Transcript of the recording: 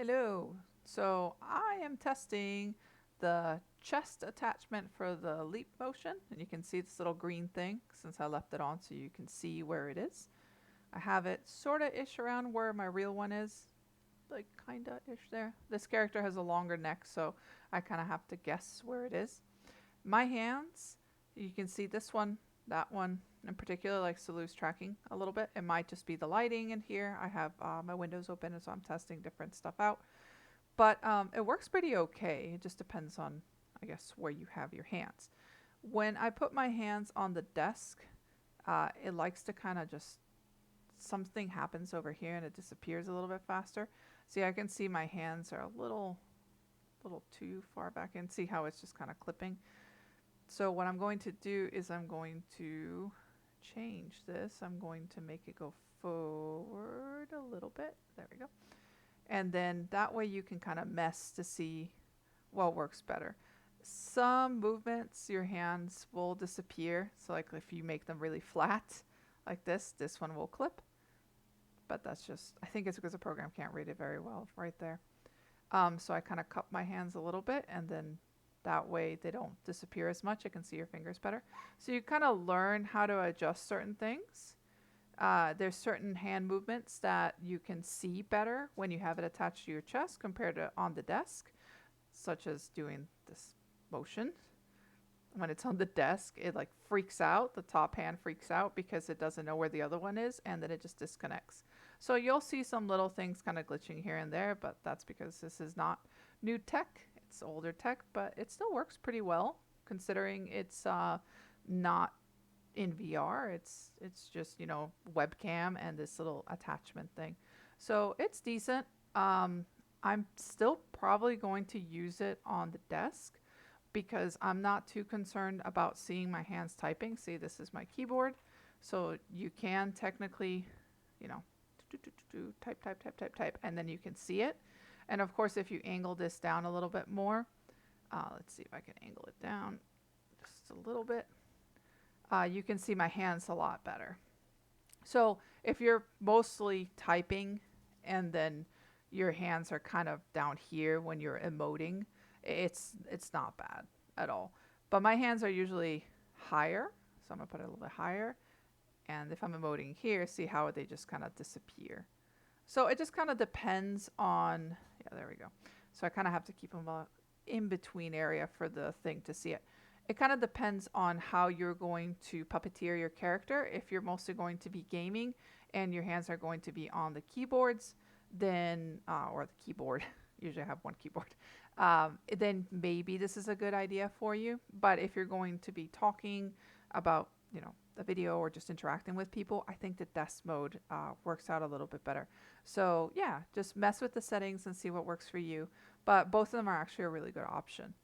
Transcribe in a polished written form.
Hello. So I am testing the chest attachment for the leap motion, and you can see this little green thing since I left it on so you can see where it is. I have it sorta ish around where my real one is, like kinda ish there. This character has a longer neck, so I kinda have to guess where it is. My hands, you can see this one, that one in particular likes to lose tracking a little bit. It might just be the lighting in here. I have my windows open, and so I'm testing different stuff out. But it works pretty okay. It just depends on, I guess, where you have your hands. When I put my hands on the desk, it likes to kind of just, something happens over here and it disappears a little bit faster. See, I can see my hands are a little too far back and see how it's just kind of clipping. So what I'm going to do is I'm going to change this. I'm going to make it go forward a little bit. There we go. And then that way you can kind of mess to see what works better. Some movements, your hands will disappear. So like if you make them really flat like this one will clip. But that's just, I think it's because the program can't read it very well right there. So I kind of cup my hands a little bit, and then that way they don't disappear as much. I can see your fingers better. So you kind of learn how to adjust certain things. There's certain hand movements that you can see better when you have it attached to your chest compared to on the desk, such as doing this motion. When it's on the desk, it like freaks out. The top hand freaks out because it doesn't know where the other one is, and then it just disconnects. So you'll see some little things kind of glitching here and there, but that's because this is not new tech. It's older tech, but it still works pretty well considering it's not in VR. It's just, webcam and this little attachment thing. So it's decent. I'm still probably going to use it on the desk because I'm not too concerned about seeing my hands typing. See, this is my keyboard. So you can technically, you know, type, type, type, type, type, and then you can see it. And of course, if you angle this down a little bit more, let's see if I can angle it down just a little bit. You can see my hands a lot better. So if you're mostly typing and then your hands are kind of down here when you're emoting, it's not bad at all. But my hands are usually higher, so I'm gonna put it a little bit higher. And if I'm emoting here, see how they just kind of disappear. So it just kind of depends on, yeah, there we go. So I kind of have to keep them in between area for the thing to see it. It kind of depends on how you're going to puppeteer your character. If you're mostly going to be gaming and your hands are going to be on the keyboards, then, or the keyboard, usually I have one keyboard, then maybe this is a good idea for you. But if you're going to be talking about, a video or just interacting with people, I think the desk mode works out a little bit better. So yeah, just mess with the settings and see what works for you. But both of them are actually a really good option.